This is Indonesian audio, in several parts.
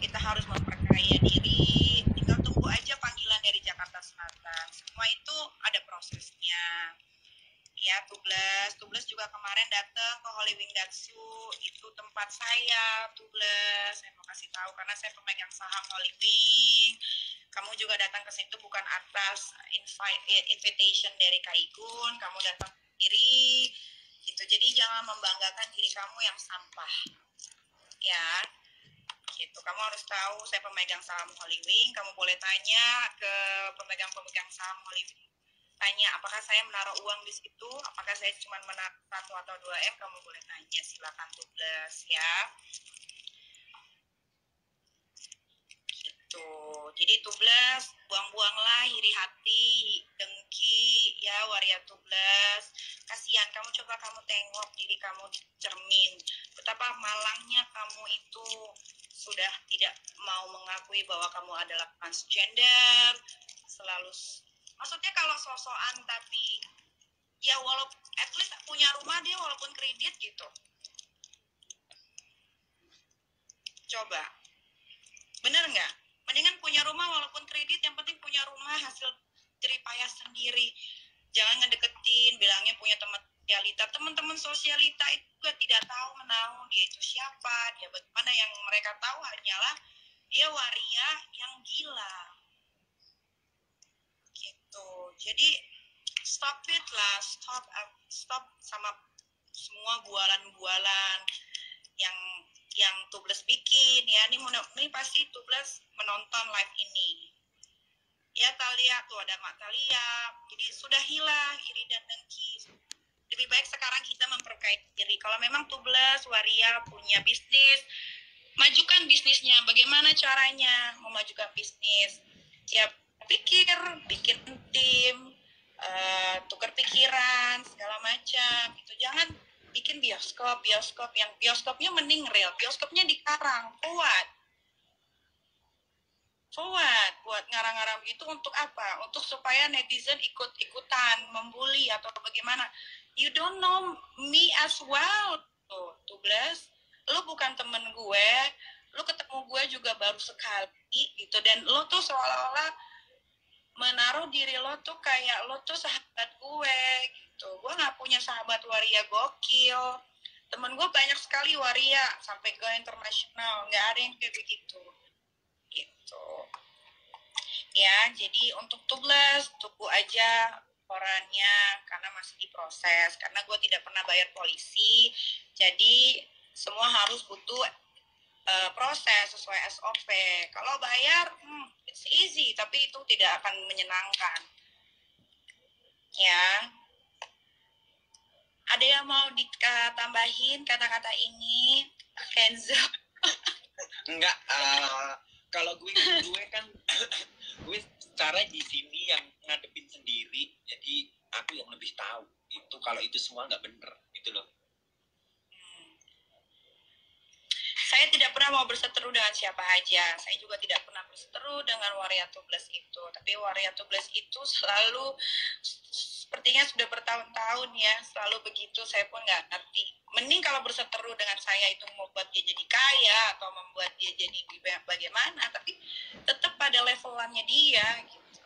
kita harus memperkaya diri, tinggal tunggu aja panggilan dari Jakarta Selatan. Semua itu ada prosesnya. Ya, Tublas juga kemarin datang ke Holy Wing Datsu, itu tempat saya, Tublas. Saya mau kasih tahu karena saya pemegang saham Holy Wing. Kamu juga datang ke situ bukan atas invitation dari Kak Igun, kamu datang sendiri. Gitu. Jadi jangan membanggakan diri kamu yang sampah. Ya. Gitu. Kamu harus tahu saya pemegang saham Holy Wing, kamu boleh tanya ke pemegang saham Holy Wing. Tanya, apakah saya menaruh uang di situ? Apakah saya cuma menaruh 1 atau 2 M? Kamu boleh tanya, silakan Tublas ya. Gitu. Jadi Tublas, buang-buanglah iri hati, dengki, ya waria Tublas. Kasihan, kamu coba kamu tengok diri kamu di cermin. Betapa malangnya kamu itu sudah tidak mau mengakui bahwa kamu adalah transgender, selalu maksudnya kalau sosokan tapi ya walaupun at least punya rumah dia walaupun kredit gitu. Coba. Bener nggak? Mendingan punya rumah walaupun kredit, yang penting punya rumah hasil jerih payah sendiri. Jangan ngedeketin, bilangnya punya teman sosialita. Teman-teman sosialita itu juga tidak tahu menahu dia itu siapa, dia bagaimana. Yang mereka tahu hanyalah dia waria yang gila. Gitu. Jadi stop it lah, stop sama semua bualan-bualan yang Tublas bikin ya. Ini pasti Tublas menonton live ini. Ya Talia, tuh ada Mak Talia. Jadi sudah hilang iri dan dengki. Lebih baik sekarang kita memperkaya diri. Kalau memang Tublas, waria punya bisnis, majukan bisnisnya. Bagaimana caranya memajukan bisnis? Ya pikir, bikin tim, tukar pikiran, segala macam. Gitu. Jangan bikin bioskop yang bioskopnya mending real. Bioskopnya di Karang, buat ngarang-ngarang itu untuk apa? Untuk supaya netizen ikut-ikutan membuli atau bagaimana? You don't know me as well. Tuh, Tublas, lu bukan temen gue, lu ketemu gue juga baru sekali gitu, dan lu tuh seolah-olah menaruh diri lo tuh kayak lo tuh sahabat gue gitu. Gue nggak punya sahabat waria gokil. Temen gue banyak sekali waria sampai ke internasional, nggak ada yang kayak begitu. Gitu. Ya, jadi untuk Tublas tunggu aja laporannya karena masih diproses. Karena gue tidak pernah bayar polisi, jadi semua harus butuh proses sesuai SOP. Kalau bayar, it's easy, tapi itu tidak akan menyenangkan. Ya, ada yang mau ditambahin kata-kata ini, Kenzo? Enggak, kalau gue kan gue secara di sini yang ngadepin sendiri, jadi aku yang lebih tahu itu kalau itu semua nggak bener gitu loh. Saya tidak pernah mau berseteru dengan siapa aja. Saya juga tidak pernah berseteru dengan waria Tublas itu. Tapi waria Tublas itu selalu, sepertinya sudah bertahun-tahun ya, selalu begitu. Saya pun nggak ngerti. Mending kalau berseteru dengan saya itu membuat dia jadi kaya atau membuat dia jadi bagaimana. Tapi tetap pada levelannya dia gitu.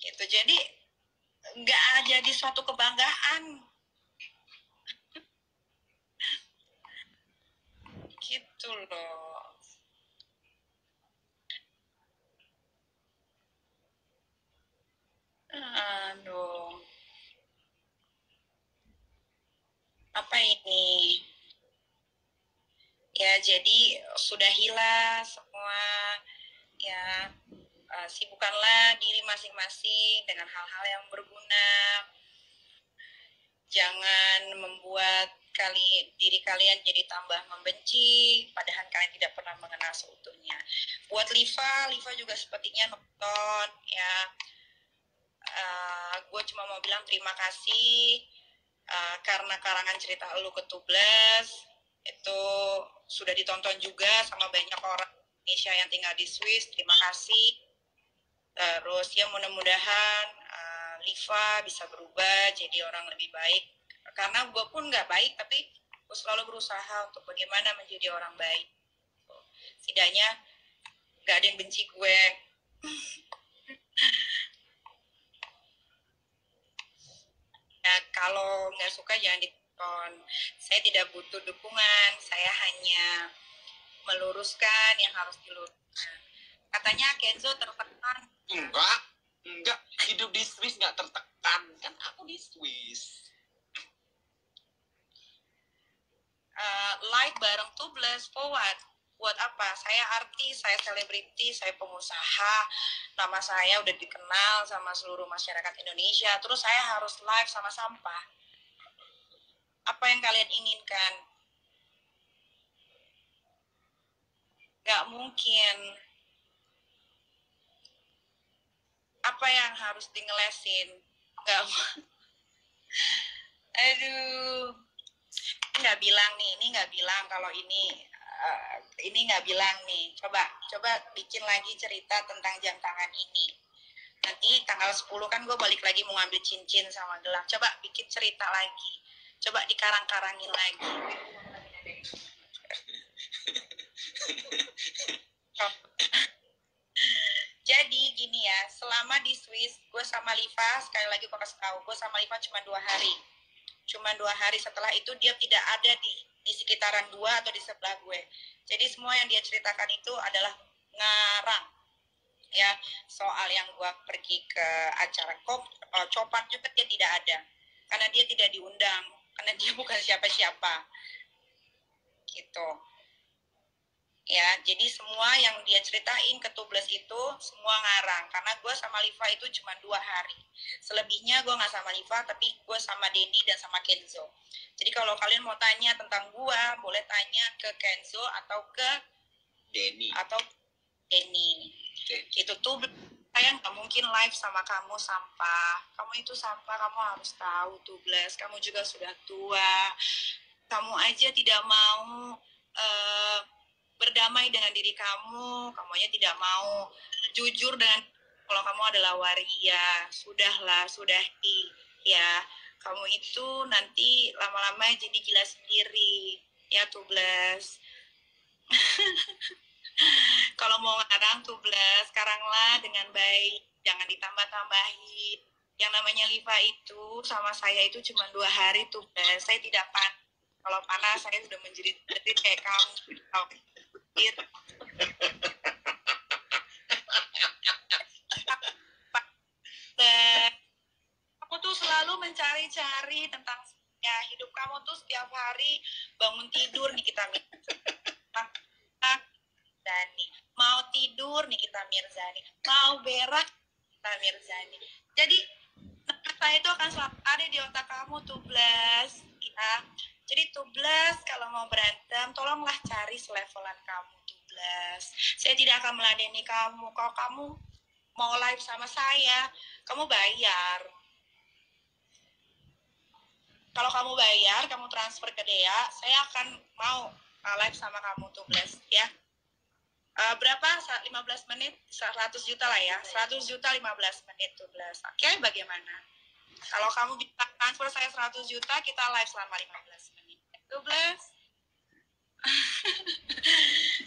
Gitu. Jadi nggak jadi suatu kebanggaan. Gitu loh. Aduh. Apa ini? Ya, jadi sudahilah semua. Ya, sibukkanlah diri masing-masing dengan hal-hal yang berguna. Jangan membuat diri kalian jadi tambah membenci, padahal kalian tidak pernah mengenal seutuhnya. Buat Liva juga sepertinya nonton ya. Gue cuma mau bilang terima kasih karena karangan cerita Elu ke Tublas itu sudah ditonton juga sama banyak orang Indonesia yang tinggal di Swiss. Terima kasih. Terus ya mudah-mudahan Liva bisa berubah jadi orang lebih baik. Karena gue pun nggak baik, tapi Gue selalu berusaha untuk bagaimana menjadi orang baik. Setidaknya gak ada yang benci gue. Ya, kalau nggak suka jangan ditonton. Saya tidak butuh dukungan, saya hanya meluruskan yang harus diluruskan. Katanya Kenzo tertekan. Enggak, hidup di Swiss nggak tertekan, kan aku di Swiss. Live bareng Tubeless, forward. Buat apa? Saya artis, saya selebriti, saya pengusaha, nama saya udah dikenal sama seluruh masyarakat Indonesia, terus saya harus live sama sampah. Apa yang kalian inginkan? Gak mungkin. Apa yang harus ngelesin? Gak. Aduh. Ini nggak bilang kalau ini nggak bilang nih. Coba bikin lagi cerita tentang jam tangan ini. Nanti tanggal 10 kan gue balik lagi mau ngambil cincin sama gelang. Coba bikin cerita lagi. Coba dikarang-karangin lagi. Jadi gini ya, selama di Swiss, gue sama Liva, sekali lagi gue kasih tahu, gue sama Liva cuma 2 hari. Cuma 2 hari setelah itu dia tidak ada di sekitaran gue atau di sebelah gue. Jadi semua yang dia ceritakan itu adalah ngarang. Ya, soal yang gue pergi ke acara copat juga dia tidak ada. Karena dia tidak diundang, karena dia bukan siapa-siapa. Gitu. Ya, jadi semua yang dia ceritain ke Tubeless itu semua ngarang. Karena gue sama Liva itu cuma 2 hari. Selebihnya gue gak sama Liva, tapi gue sama Denny dan sama Kenzo. Jadi kalau kalian mau tanya tentang gue, boleh tanya ke Kenzo atau ke Denny. Itu tuh saya gak mungkin live sama kamu sampah. Kamu itu sampah, kamu harus tahu Tubeless. Kamu juga sudah tua. Kamu aja tidak mau berdamai dengan diri kamu aja tidak mau jujur dengan kalau kamu adalah waria. Sudahi ya, kamu itu nanti lama-lama jadi gila sendiri ya Tubeless. Kalau mau ngarang Tubeless, karanglah dengan baik, jangan ditambah-tambahin. Yang namanya Liva itu sama saya itu cuma 2 hari Tubeless. Saya tidak panas. Kalau panas saya sudah menjerit-jerit kayak kamu. Aku tuh selalu mencari-cari tentang ya hidup kamu tuh setiap hari bangun tidur nih kita Mirzani, mau tidur nih kita Mirzani, mau berak kita Mirzani. Jadi saya itu akan selalu ada di otak kamu Tubeless ya. Jadi Tubeless kalau mau berantem tolonglah cari selevelan kamu Tubeless. Saya tidak akan meladeni kamu. Kalau kamu mau live sama saya, kamu bayar. Kalau kamu bayar, kamu transfer ke Dea, saya akan mau live sama kamu Tubeless ya. Berapa? 15 menit? 100 juta lah ya. 100 juta 15 menit Tubeless. Oke, bagaimana? Kalau kamu bisa transfer saya 100 juta, kita live selama 15 menit. Tubeless.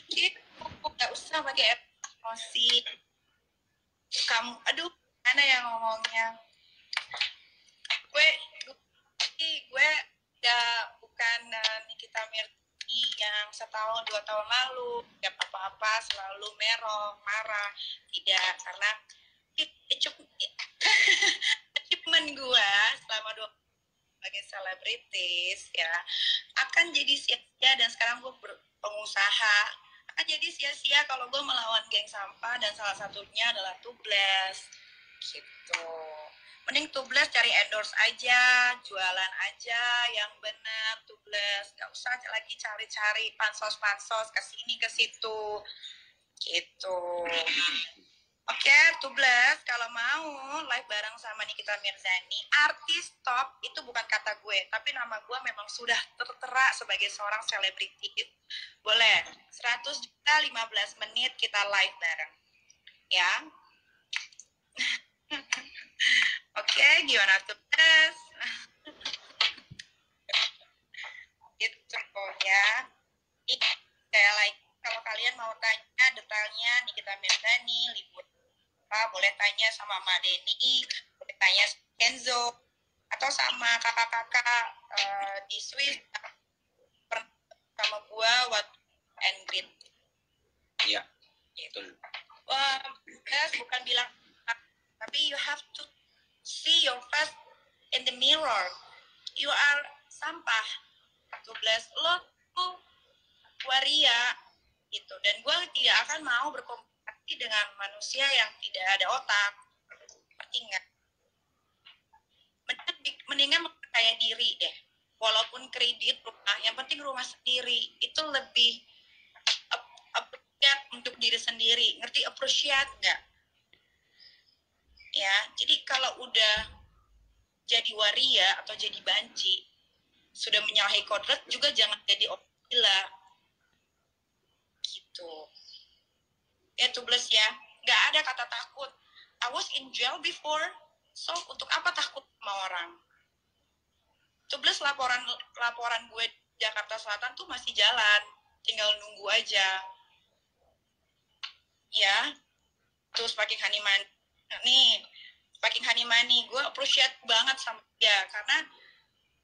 Gitu, gak usah pakai emosi. Kamu, aduh, mana yang ngomongnya? Gue bukan Nikita Mirzani yang setahun 2 tahun lalu tiap apa-apa selalu marah. Tidak, karena achievement gue selama 2 sebagai selebritis ya akan jadi sia-sia, dan sekarang gue pengusaha akan jadi sia-sia kalau gue melawan geng sampah, dan salah satunya adalah Tubeless gitu. Mending Tubeless cari endorse aja, jualan aja yang benar Tubeless, gak usah lagi cari-cari pansos kesini ke situ gitu. Oke, Tubeless, kalau mau live bareng sama Nikita Mirzani, artis top itu bukan kata gue, tapi nama gue memang sudah tertera sebagai seorang selebriti. Boleh, 100 juta 15 menit kita live bareng. Ya. Oke, gimana Tubeless? gitu ya. Ini kayak like kalau kalian mau tanya detailnya Nikita Mirzani libur apa, boleh tanya sama Mak Denny, boleh tanya Kenzo, atau sama kakak-kakak di Swiss pernah sama gua waktu and greet. Iya, betul. Bukan bilang, tapi you have to see your face in the mirror. You are sampah. 12 lo tuh waria gitu, dan gue tidak akan mau berkomunikasi dengan manusia yang tidak ada otak. Ngerti nggak? Mendingan percaya diri deh, walaupun kredit rumah, yang penting rumah sendiri itu lebih appreciate untuk diri sendiri. Ngerti appreciate nggak? Ya, jadi kalau udah jadi waria atau jadi banci, sudah menyalahi kodrat juga jangan jadi orang gila gitu. Ya 12 ya, nggak ada kata takut. I was in jail before, so untuk apa takut sama orang? 12 laporan gue di Jakarta Selatan tuh masih jalan, tinggal nunggu aja. Ya, terus Paking Hanimani, nih Paking Hanimani, gue appreciate banget sama dia karena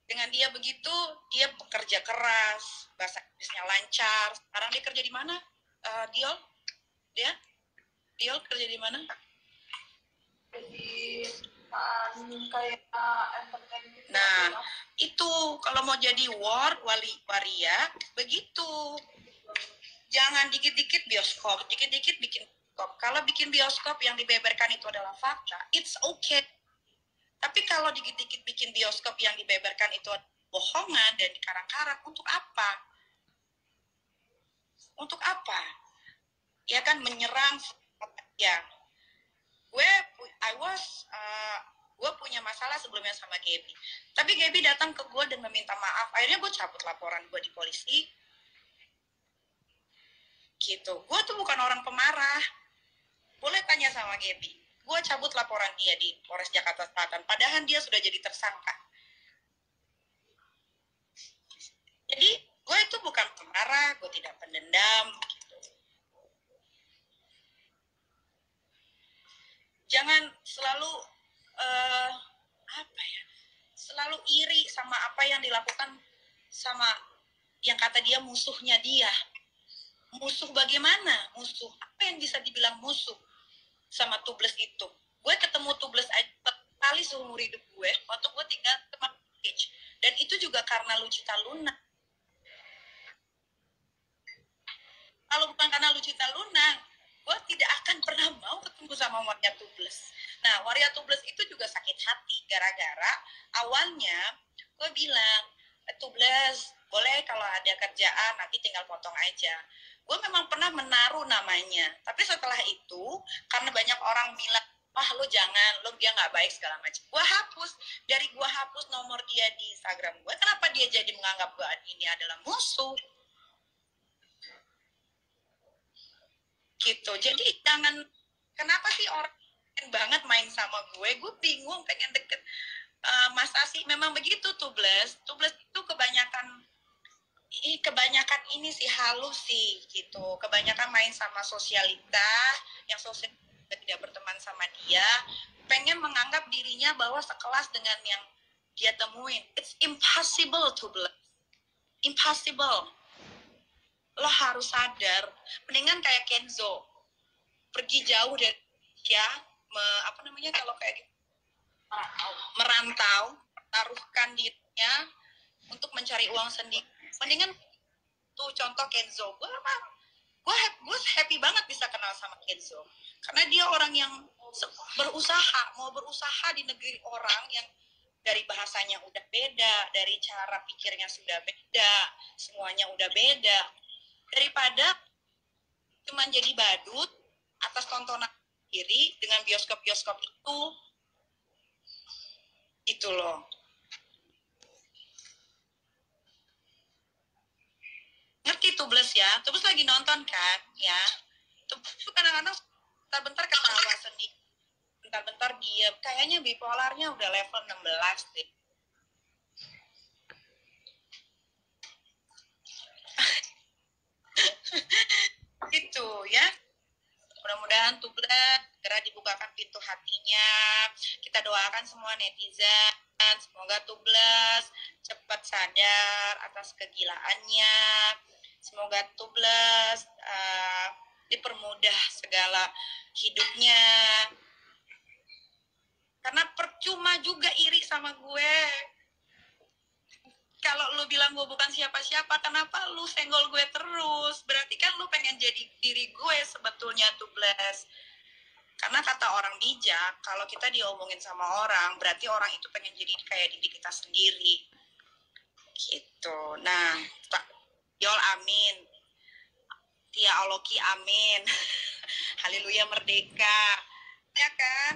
dengan dia begitu, dia bekerja keras, bahasa Inggrisnya lancar. Sekarang dia kerja di mana? Diol? Diol kerja di mana? Jadi kayak entertainment gitu. Nah, itu kalau mau jadi waria begitu. Jangan dikit-dikit bioskop, dikit-dikit bikin bioskop. Kalau bikin bioskop yang dibeberkan itu adalah fakta, it's okay. Tapi kalau dikit-dikit bikin bioskop yang dibeberkan itu bohongan dan dikarang-karang, untuk apa? Untuk apa? Ya kan menyerang ya. Gue punya masalah sebelumnya sama Gaby. Tapi Gaby datang ke gue dan meminta maaf. Akhirnya gue cabut laporan gue di polisi. Gitu. Gue tuh bukan orang pemarah. Boleh tanya sama Gaby. Gue cabut laporan dia di Polres Jakarta Selatan. Padahal dia sudah jadi tersangka. Jadi gue itu bukan pemarah, gue tidak pendendam. Gitu. Jangan selalu selalu iri sama apa yang dilakukan sama yang kata dia musuhnya dia. Musuh bagaimana? Musuh apa yang bisa dibilang musuh sama Tubles itu? Gue ketemu Tubles aja kali seumur hidup gue waktu gue tinggal di Beach, dan itu juga karena Lucita Luna. Kalau bukan karena Lucita Luna, gue tidak akan pernah mau ketemu sama Waria Tubles. Nah, Waria Tubles itu juga sakit hati gara-gara awalnya gue bilang, Tubles, boleh kalau ada kerjaan nanti tinggal potong aja. Gue memang pernah menaruh namanya, tapi setelah itu karena banyak orang bilang, wah lu jangan, lu dia nggak baik segala macam. Gue hapus, dari gue hapus nomor dia di Instagram gue. Kenapa dia jadi menganggap gue ini adalah musuh? Gitu. Jadi jangan, kenapa sih orang pengen banget main sama gue bingung, pengen deket. Mas Asi memang begitu Tubles itu kebanyakan ini sih halus sih gitu, kebanyakan main sama sosialita yang sosial tidak berteman sama dia, pengen menganggap dirinya bahwa sekelas dengan yang dia temuin. It's impossible Tubles, impossible. Lo harus sadar, mendingan kayak Kenzo pergi jauh dari Indonesia, kalau kayak gitu, merantau, taruhkan dirinya untuk mencari uang sendiri. Mendingan tuh contoh Kenzo, gue happy banget bisa kenal sama Kenzo karena dia orang yang mau berusaha di negeri orang yang dari bahasanya udah beda, dari cara pikirnya sudah beda, semuanya udah beda, daripada cuma jadi badut atas tontonan sendiri dengan bioskop-bioskop itu loh. Ngerti Tubles ya? Tubles lagi nonton kan? Ya. Tubles tuh kadang-kadang bentar-bentar ketawa sendiri, bentar-bentar diam. Kayaknya bipolarnya udah level 16 deh. mudah-mudahan Tublas segera dibukakan pintu hatinya. Kita doakan semua netizen, semoga Tublas cepat sadar atas kegilaannya. Semoga Tublas dipermudah segala hidupnya. Karena percuma juga iri sama gue. Kalau lu bilang gue bukan siapa-siapa, kenapa lu senggol gue terus? Berarti kan lu pengen jadi diri gue sebetulnya, Tublas. Karena kata orang bijak, kalau kita diomongin sama orang, berarti orang itu pengen jadi kayak diri kita sendiri. Gitu. Nah, Yol amin. Tia Aloki amin. Haleluya merdeka. Ya kan?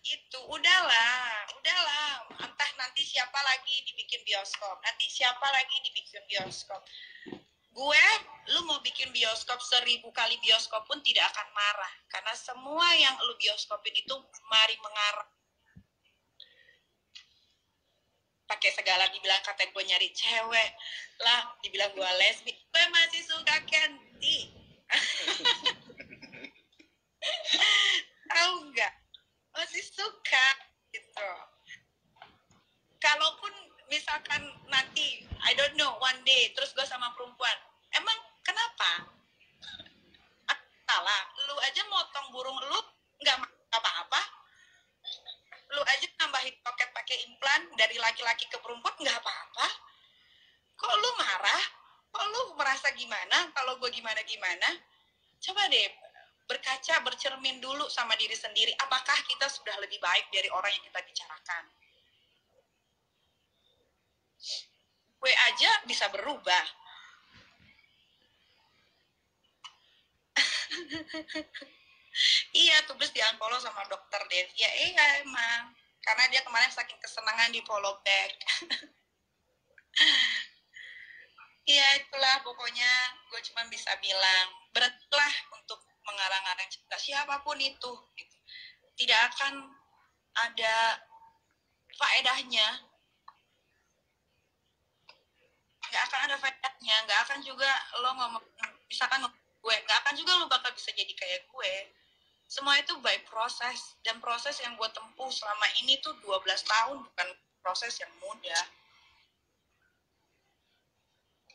Itu udahlah. Entah nanti siapa lagi dibikin bioskop, nanti siapa lagi dibikin bioskop. Gue, lu mau bikin bioskop 1000 kali bioskop pun tidak akan marah, karena semua yang lu bioskopin itu mari mengarah. Pakai segala dibilang kata gue nyari cewek lah, dibilang gue lesbi, gue masih suka Candy. Tahu nggak? Masih suka gitu. Kalaupun misalkan nanti I don't know one day terus gue sama perempuan, emang kenapa? Salah, lu aja motong burung lu nggak apa-apa, lu aja nambahin toket pakai implan dari laki-laki ke perempuan nggak apa-apa. Kok lu marah? Kok lu merasa gimana kalau gue gimana-gimana? Coba deh berkaca, bercermin dulu sama diri sendiri. Apakah kita sudah lebih baik dari orang yang kita bicarakan? Gue aja bisa berubah. Iya, Tublas di-unfollow sama dokter Dev. Ya iya emang. Karena dia kemarin saking kesenangan di follow back. Iya itulah pokoknya gue cuma bisa bilang berhentilah untuk mengarang-arang cerita siapapun itu gitu. Tidak akan ada faedahnya, nggak akan ada faedahnya, nggak akan juga lo ngomong misalkan gue, nggak akan juga lo bakal bisa jadi kayak gue. Semua itu by proses, dan proses yang gue tempuh selama ini tuh 12 tahun, bukan proses yang mudah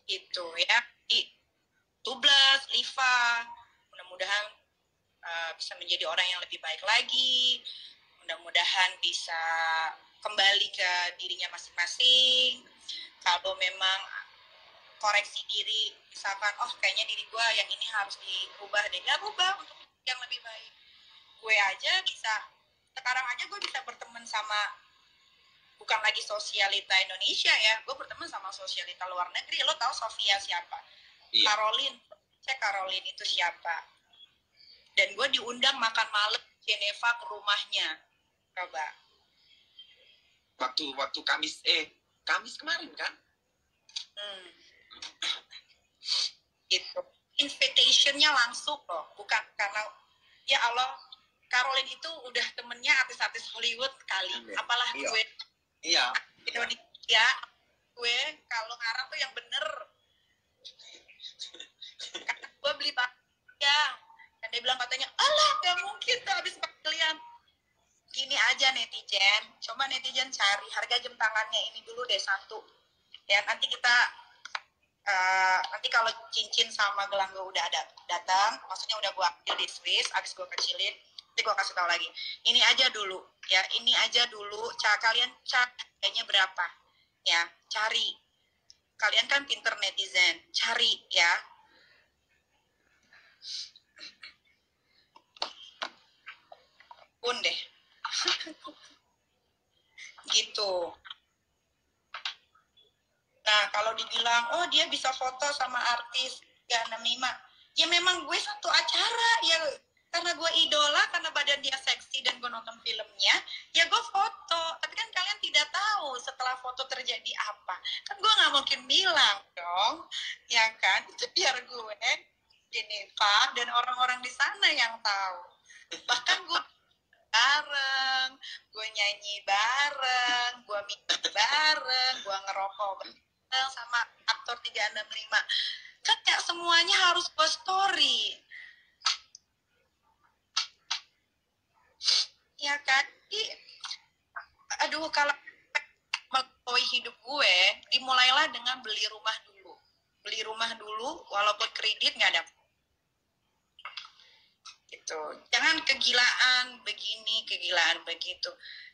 gitu ya. Tublas, Liva, mudah-mudahan bisa menjadi orang yang lebih baik lagi, mudah-mudahan bisa kembali ke dirinya masing-masing. Kalau memang koreksi diri, misalkan oh kayaknya diri gue yang ini harus dirubah deh, ya rubah untuk yang lebih baik. Gue aja bisa, sekarang aja gue bisa berteman sama, bukan lagi sosialita Indonesia ya, gue berteman sama sosialita luar negeri. Lo tahu Sofia siapa? Iya. Caroline itu siapa? Dan gue diundang makan malam Geneva ke rumahnya. Coba. Waktu Kamis kemarin kan? Gitu. Invitation-nya langsung loh, bukan karena ya Allah, Caroline itu udah temennya artis-artis Hollywood kali, apalah iya. Gue. Iya. Indonesia, gue kalau ngarang tuh yang bener. Karena gue beli ya, dan dia bilang katanya, alah gak mungkin tuh habis pembelian. Gini aja netizen, coba netizen cari harga jam tangannya ini dulu deh satu. Ya nanti kita nanti kalau cincin sama gelang gue udah ada datang, maksudnya udah gue ambil di Swiss, abis gue kecilin, nanti gue kasih tahu lagi. Ini aja dulu, ya ini aja dulu. Kalian harganya berapa? Ya cari. Kalian kan pinter netizen, cari ya. Pun deh. Gitu. Nah, kalau dibilang, oh dia bisa foto sama artis 365, ya memang gue satu acara, ya karena gue idola, karena badan dia seksi dan gue nonton filmnya, ya gue foto. Tapi kan kalian tidak tahu setelah foto terjadi apa. Kan gue gak mungkin bilang dong, ya kan? Itu biar gue, Geneva, dan orang-orang di sana yang tahu. Bahkan gue bareng, gue nyanyi bareng, gue mikir bareng, gue ngerokok bareng sama aktor 365. Kan gak semuanya harus post story. ya kan. Jadi, aduh, kalau melampaui hidup gue, dimulailah dengan beli rumah dulu. Beli rumah dulu, walaupun kredit nggak ada. Gitu. Jangan kegilaan begini, kegilaan begitu.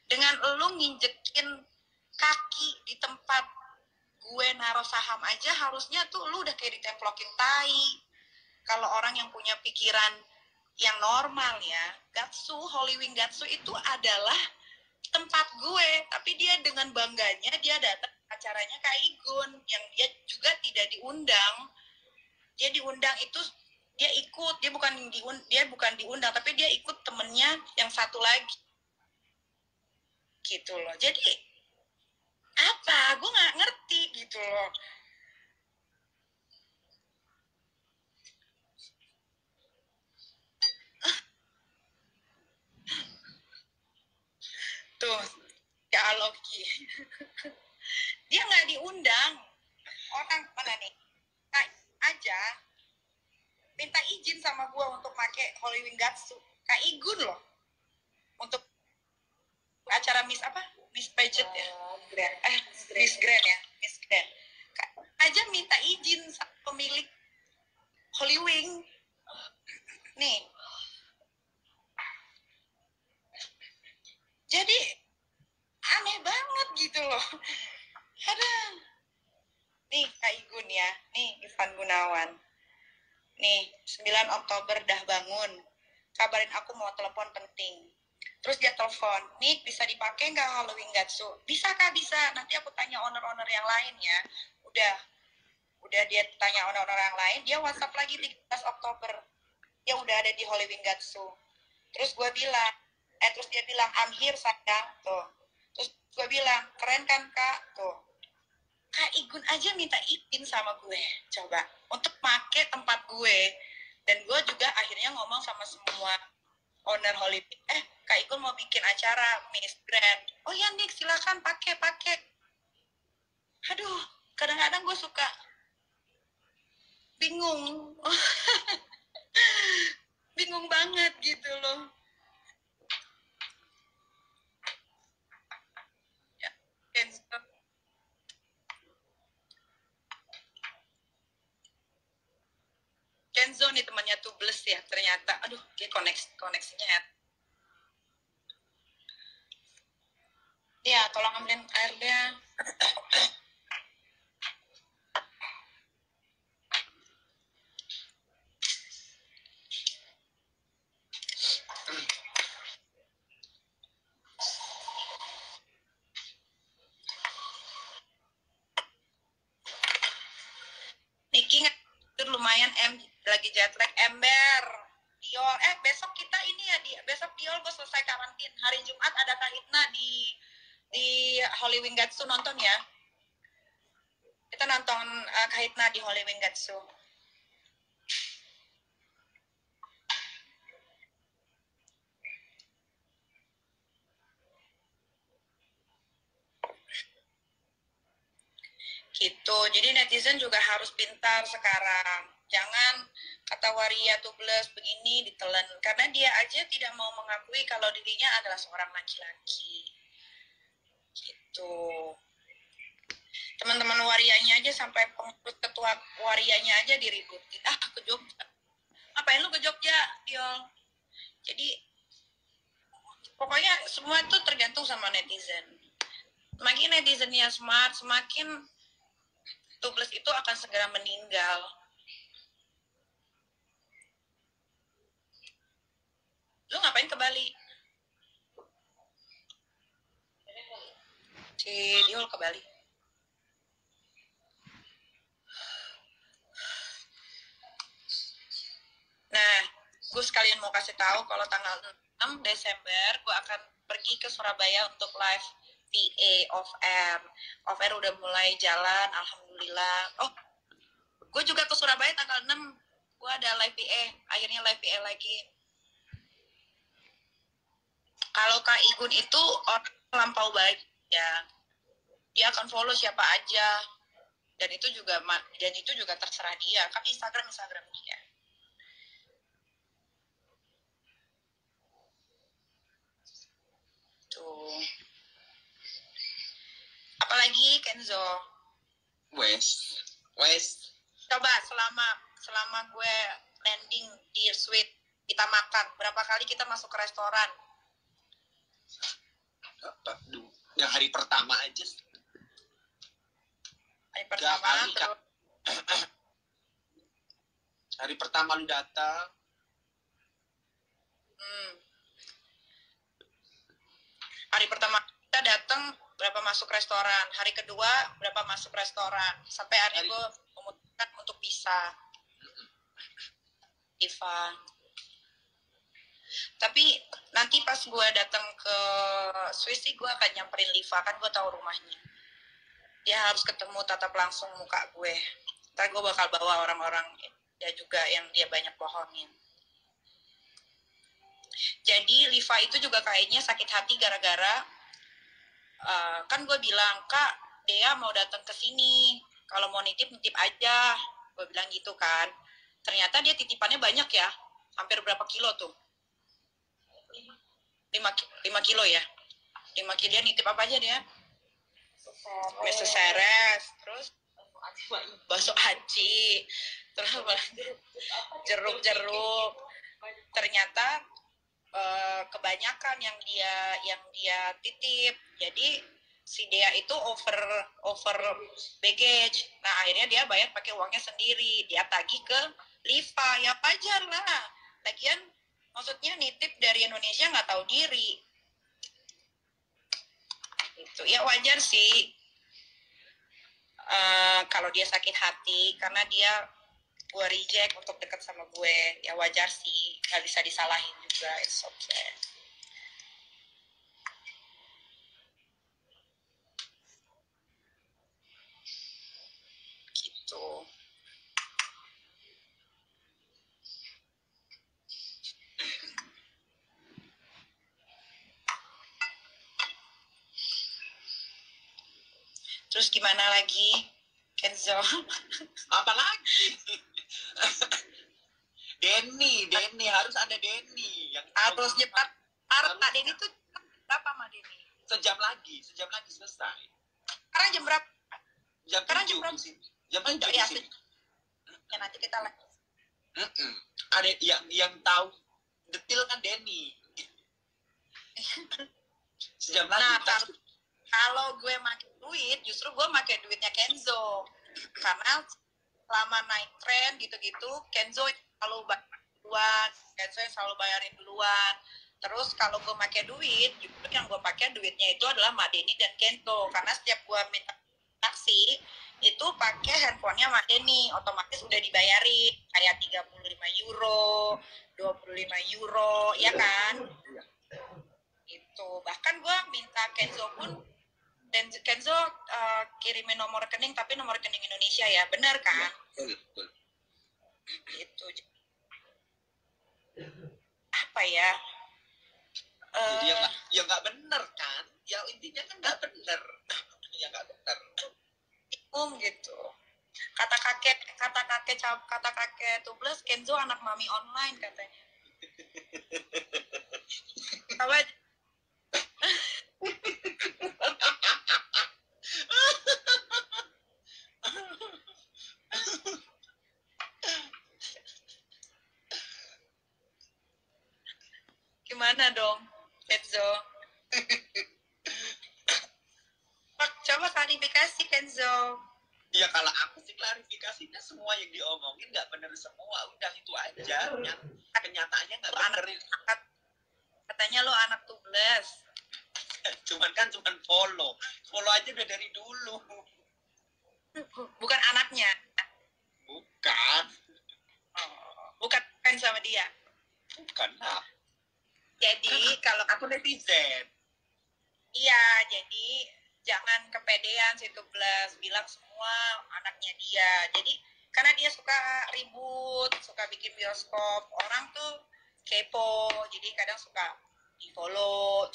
Dengan lu nginjekin kaki di tempat gue naruh saham aja, harusnya tuh lu udah kayak ditemplokin tai. Kalau orang yang punya pikiran yang normal ya, Gatsu, Holy Wing Gatsu itu adalah tempat gue, tapi dia dengan bangganya dia datang acaranya Kak Igun yang dia juga tidak diundang. Dia diundang itu dia ikut, dia bukan diundang, tapi dia ikut temennya yang satu lagi gitu loh. Jadi apa? Gue nggak ngerti gitu loh. Tuh, ya Loki. Dia nggak diundang. Orang mana nih? Kak aja minta izin sama gue untuk pakai Holy Wing Gatsu. Kak Igun loh. Untuk acara Miss apa? Miss Pageant ya? Miss Grand ya? Miss Grand. Kak aja minta izin sama pemilik Holy Wing. Nih. Jadi aneh banget gitu loh. Ada. Nih Kak Igun ya. Nih Ivan Gunawan. Nih 9 Oktober dah bangun. Kabarin aku mau telepon penting. Terus dia telepon, Nick bisa dipakai nggak Halloween Gatsu? Bisa Kak, bisa. Nanti aku tanya owner-owner yang lain ya. Udah dia tanya owner-owner yang lain, dia WhatsApp lagi 13 Oktober. Dia udah ada di Halloween Gatsu. Terus dia bilang, I'm here sayang. Tuh. Terus gue bilang, keren kan Kak? Tuh. Kak Igun aja minta izin sama gue, coba, untuk pakai tempat gue. Dan gue juga akhirnya ngomong sama semua owner Hollywood, Kak Igun mau bikin acara Miss Grand. Oh ya Nick, silakan pakai. Aduh, kadang-kadang gue suka bingung. Bingung banget gitu loh. Ya, Kenzo nih temannya Tubeless ya ternyata. Aduh, dia koneksinya ya. Ya, tolong ambilin airnya. Niki lumayan lagi jet lag ember. Diol, besok kita ini ya besok Diol gue selesai karantin. Hari Jumat ada Kak Hitna di Holy Wing Gatsu, nonton ya. Kita nonton Kak Hitna di Holy Wing Gatsu. Gitu. Jadi netizen juga harus pintar sekarang. Jangan kata Waria Tubeless begini ditelan, karena dia aja tidak mau mengakui kalau dirinya adalah seorang laki-laki. Gitu. Teman-teman Warianya aja sampai pengurus ketua Warianya aja diributin. Ke Jogja. Ngapain lu ke Jogja, Diol? Jadi pokoknya semua itu tergantung sama netizen. Semakin netizennya smart, semakin Tubeless itu akan segera meninggal. Lu ngapain ke Bali? Si Diol ke Bali. Nah, gue sekalian mau kasih tahu kalau tanggal 6 Desember gue akan pergi ke Surabaya untuk live PA off air. Off air udah mulai jalan, alhamdulillah. Oh, gue juga ke Surabaya tanggal 6. Gue ada live PA, akhirnya live PA lagi. Kalau Kak Igun itu orang lampau baik ya. Dia akan follow siapa aja. Dan itu juga terserah dia. Kan Instagram dia. gitu. Apalagi Kenzo? Wes. Coba selama gue landing di suite, kita makan, berapa kali kita masuk ke restoran? Yang hari pertama aja. Hari pertama terus. Hari pertama lu datang. Hari pertama kita datang berapa masuk restoran, hari kedua berapa masuk restoran, sampai akhirnya gue memutuskan untuk pisah. Ivan. Tapi nanti pas gue datang ke Swiss sih gue akan nyamperin Liva, kan gue tahu rumahnya. Dia harus ketemu tatap langsung muka gue. Ntar gue bakal bawa orang-orang ya juga yang dia banyak bohongin. Jadi Liva itu juga kayaknya sakit hati gara-gara kan gue bilang, Kak, Dea mau datang ke sini. Kalau mau nitip aja. Gue bilang gitu kan. Ternyata dia titipannya banyak ya. Hampir berapa kilo tuh? 5 kilo ya. 5 kilo dia nitip apa aja dia? Meseseres, terus bakso aci, terus jeruk. Ternyata kebanyakan yang dia titip. Jadi si Dea itu over baggage. Nah, akhirnya dia bayar pakai uangnya sendiri. Dia tagih ke Liva. Ya wajar lah. Lagian maksudnya nitip dari Indonesia nggak tahu diri. Itu ya wajar sih. Kalau dia sakit hati karena dia gue reject untuk dekat sama gue, ya wajar sih, nggak bisa disalahin juga, it's okay. Gitu. Terus gimana lagi, Kenzo? Apa lagi? Denny harus ada Denny yang harus cepat. Pak Denny tuh berapa sama Denny? Sejam lagi selesai. Sekarang jam berapa? Sekarang jam berapa sih? Jam 7 ya, sih. Ya nanti kita lagi. Ada yang tahu detail kan Denny. Sejam lagi. Nah, kalau gue pakai duit, justru gue pakai duitnya Kenzo. Karena selama naik tren gitu-gitu, Kenzo selalu bayarin duluan. Kenzo yang selalu bayarin duluan. Terus kalau gue pakai duit, justru yang gue pakai duitnya itu adalah Mak Denny dan Kento. Karena setiap gue minta taksi, itu pakai handphonenya Mak Denny. Otomatis udah dibayarin. Kayak 35 euro, 25 euro, ya kan? Itu. Bahkan gue minta Kenzo pun, dan Kenzo kirimin nomor rekening, tapi nomor rekening Indonesia ya, benar kan? Betul. Itu apa ya? Jadi ya nggak benar kan? Ya intinya kan nggak benar. Ya nggak benar. Gitu. Kata kakek Tublas, Kenzo anak mami online katanya. Apa? Gimana dong, Kenzo? Coba klarifikasi, Kenzo. Ya kalau aku sih klarifikasinya semua yang diomongin nggak benar semua, udah itu aja. Kenyataannya nggak benar. Katanya lo anak Tublas. Cuman follow aja udah dari dulu. Bukan anaknya. Bukan. Bukan sama dia. Bukan lah. Jadi kalau aku netizen. Iya, jadi jangan kepedean si Tublas bilang semua anaknya dia. Jadi karena dia suka ribut, suka bikin bioskop, orang tuh kepo, jadi kadang suka di follow.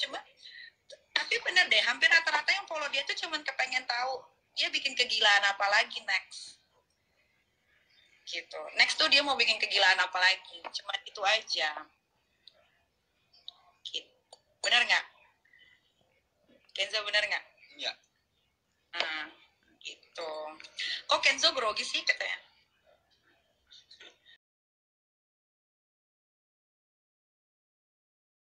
Tapi bener deh, hampir rata-rata yang follow dia tuh cuman kepengen tahu dia bikin kegilaan apa lagi next. Gitu. Next tuh dia mau bikin kegilaan apa lagi, cuma itu aja. Gitu. Bener nggak? Kenzo grogi sih katanya.